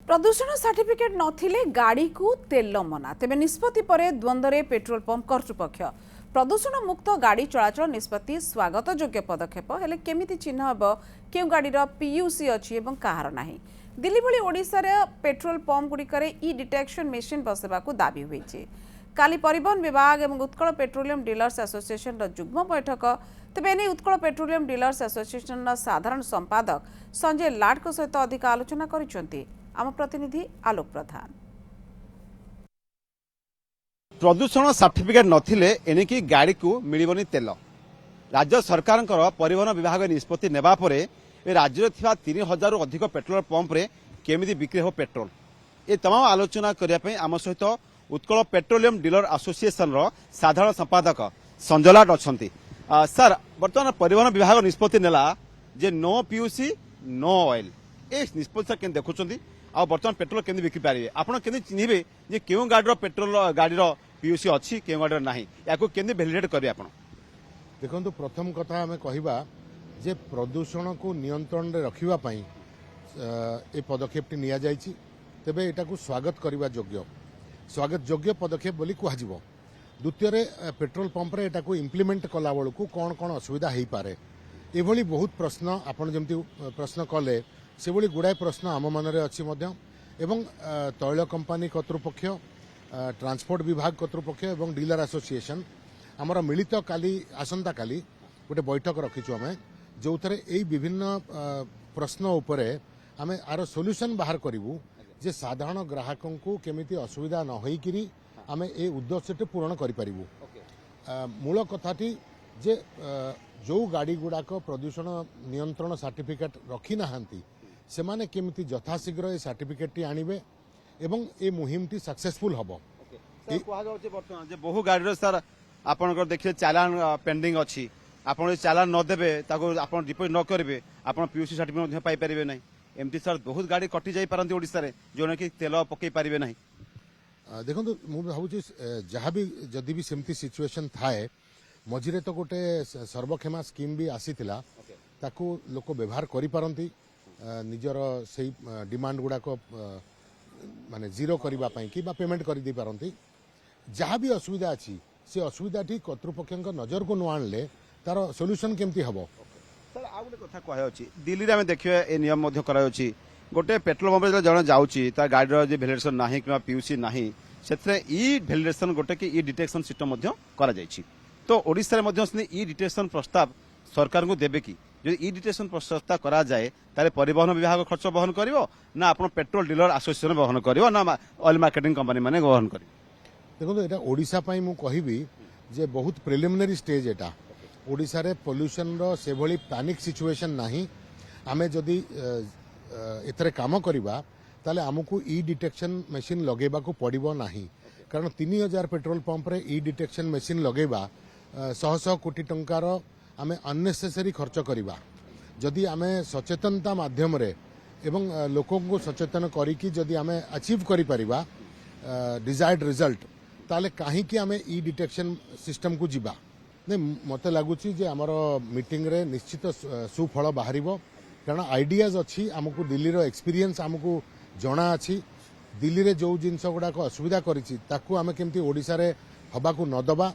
प्रदूषण सर्टिफिकेट नथिले गाड़ी को तेल मना तेबे निष्पत्ति परे द्वंद्व पेट्रोल पंप कर्तृपक्ष प्रदूषण मुक्त गाड़ी चलाचल निष्पत्ति स्वागत योग्य पदक्षेप हेले केमिति चिन्ह हेब केउ गाड़ीर पीयूसी अछि एवं कहार नाही। दिल्ली भली ओडिशा रे पेट्रोल पंप गुड़िकरे ई डिटेक्शन मेसिन बसेबाकू दाबी होईछि। काली परिवहन विभाग एवं उत्कल पेट्रोलियम डीलर्स एसोसिएशन जुग्म बैठक तेबे एने उत्कल पेट्रोलियम डीलर्स एसोसिएशन साधारण संपादक संजय लाट सहित अधिक आलोचना करिसेंती। आम प्रतिनिधि आलोक प्रधान। प्रदूषण सर्टिफिकेट नथिले एनिकी गाड़ी को मिलिबनी तेल। राज्य सरकार परिवहन विभाग निष्पत्ति नेबा परे ए राज्य थिबा 3000 रु अधिक पेट्रोल पंप रे केमिति बिक्री हो पेट्रोल ए तमाम आलोचना करिया पई आम सहित उत्कल पेट्रोलियम डीलर एसोसिएशन रो साधारण संपादक संजय लाट अछंती। सर वर्तमान परिवहन विभाग निष्पत्ति नेला जे नो पीयूसी नो ऑयल ए निष्पत्ति के देखुचंती आ वर्तमान पेट्रोल केमि बिक्री पारे आपण केमि चिन्हिबे जे केउ गाडीर पेट्रोल गाडीर पीयूसी अछि केउ गाडीर नाही याको केमि वैलिडेट करबे आपण। देखंतु प्रथम कथा हमें कहिबा जे प्रदूषण को नियंत्रण रे रखिबा पई ए पदक्षेप निया जायछि तबे एटा को स्वागत करबा योग्य पदक्षेप बोली कुहाजिबो। द्वितीय रे पेट्रोल पंप रे एटा को इम्प्लीमेंट कला बेलू कौन कौन असुविधा हेई पारे एभली बहुत प्रश्न आपण जेमति प्रश्न कले से भली गुड़ाए प्रश्न आम मनरे अच्छी एवं तैल कंपानी कर्तृपक्ष ट्रांसपोर्ट विभाग कर्तृपक्ष एवं डीलर एसोसिएशन आमर मिलित काली आसंता काली गोटे बैठक रखीचु आम जो थे यही विभिन्न प्रश्न उपरे आमे आर सोल्यूशन बाहर करूँ जे साधारण ग्राहकों को केमिति असुविधा न होइकिरी आमे ए उद्देश्य पूरण करिपारिबु। मूल कथाटी जे जो गाड़ी गुड़ाक प्रदूषण नियंत्रण सर्टिफिकेट रखी नाहांती सेमाने केमिति यथाशीघ्र ए सर्टिफिकेट टी आनिबे एवं ए मुहिम टी सक्सेसफुल हबो। सर कुहा जाउचे वर्तमान जे बहु गाड़ी सर आपनकर देखिए चालान पेंडिंग अछि आपण चालान न देबे ताको आपण डिपोजिट न करबे आपण पीयूसी सर्टिफिकेट मध्ये पाई परिबे नै एमती सर बहुत गाड़ी कटि जाई पारंती ओडिसा रे जोने कि तेल पकई परिबे नै। देखंतु मु भाबुची जहाँ भी जदि भी सेमती सिचुएशन थाए मझिरे तो गोटे सर्वक्षमा स्कीम भी आसीथिला ताकू लोक व्यवहार करि पारंती निजर से डिमांड गुड़ाक माने जीरो करबा पई कि बा पेमेंट कर दी पारंती जहाँ भी असुविधा अछि से असुविधा ठी कर्तृपक्षक नजर को न आणले तार सॉल्यूशन केमती हबो। सर आ गोटे कथा कहै अछि दिल्ली रे हम देखिए ए नियम मध्ये कराय अछि गोटे पेट्रोल पंप रे जण जाउची ता गाडीर जे वैलिडेशन नाही किबा पीयूसी नाही सेथरे ई वैलिडेशन गोटे कि ई डिटेक्शन सिस्टम मध्ये करा जायछि तो ओडिसा रे मध्ये असने ई डिटेक्शन प्रस्ताव सरकार को देबे कि यदि ई डिटेक्शन प्रस्ताव करा जाए ताले परिवहन विभाग खर्च वहन करिवो ना आपण पेट्रोल डीलर एसोसिएशन वहन करिवो ना ऑयल मार्केटिंग कंपनी माने वहन करिवो। देखो एटा ओडिसा पई मु कहिबी जे बहुत प्रिलिमिनरी स्टेज एटा ओडिसा रे पोल्यूशन रो से भली पैनिक सिचुएशन नाही आमे जदि एतरे काम करिबा ताले हमकु ई डिटेक्शन मशीन लगेबा को पड़िबो नाही कारण 3000 पेट्रोल पंप रे ई डिटेक्शन मशीन लगेबा 100 कोटी टंकार आमे अननेसेसरी खर्च करिबा जदि आमे सचेतनता माध्यम रे एवं लोकों को सचेतन करिकी जदि आमे अचीव करि परिबा डिजायर्ड रिजल्ट ताले काहे कि आमे ई डिटेक्शन सिस्टम को जिबा ने मते लागुची जे हमर मीटिंग रे निश्चित सुफल बाहरिबो कारण आइडियाज अच्छी आमको दिल्ली रो एक्सपीरियंस आमको जଣା अच्छी दिल्ली रे जो जिनस गुड़ाक असुविधा करिछि ताकू आमे केमती ओडिसा रे हबाकू न दबा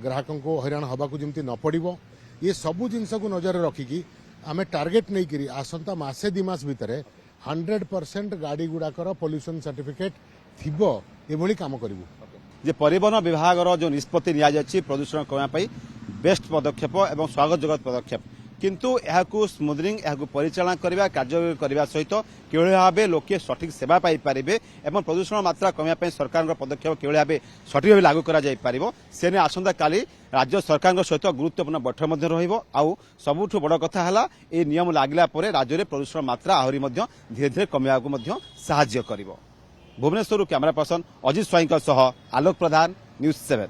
ग्राहकों को हैरान हबाकू जेमती न पड़िबो ये सबू जिनस को नजर रखिकी आमे टार्गेट नहीं करी आसंता मासे 2 मास भितरे 100% गाड़ी गुड़ाकर पोल्यूशन सर्टिफिकेट थिबो एभली काम करिवु। जे परिवहन विभाग रो जो निष्पत्ति निया जाछि प्रदूषण कमा पई बेस्ट पदक्षेप एवं स्वागत जगत पदक्षेप किंतु एहाकू स्मूथनिंग एहाकू परिचालन करबा कार्य करबा सहित केवल भाबे लोके सठिक सेवा पाई पारिबे एवं प्रदूषण मात्रा कमिया पई सरकार पदक्षेप केवल भाबे सठिक भाबे लागू करा जाई पारिबो सेने आसंता काली राज्य सरकार सहित गुरुत्वपूर्ण बैठक मध्ये रहिबो आउ सबुठु बड़ कथा हला ए नियम लागला परे राज्य रे प्रदूषण मात्रा आहुरी मध्ये धीरे धीरे कमिया को मध्ये सहाय्य करिवो। भुवनेश्वर कैमरा पर्सन अजित स्वाई सह आलोक प्रधान न्यूज 7।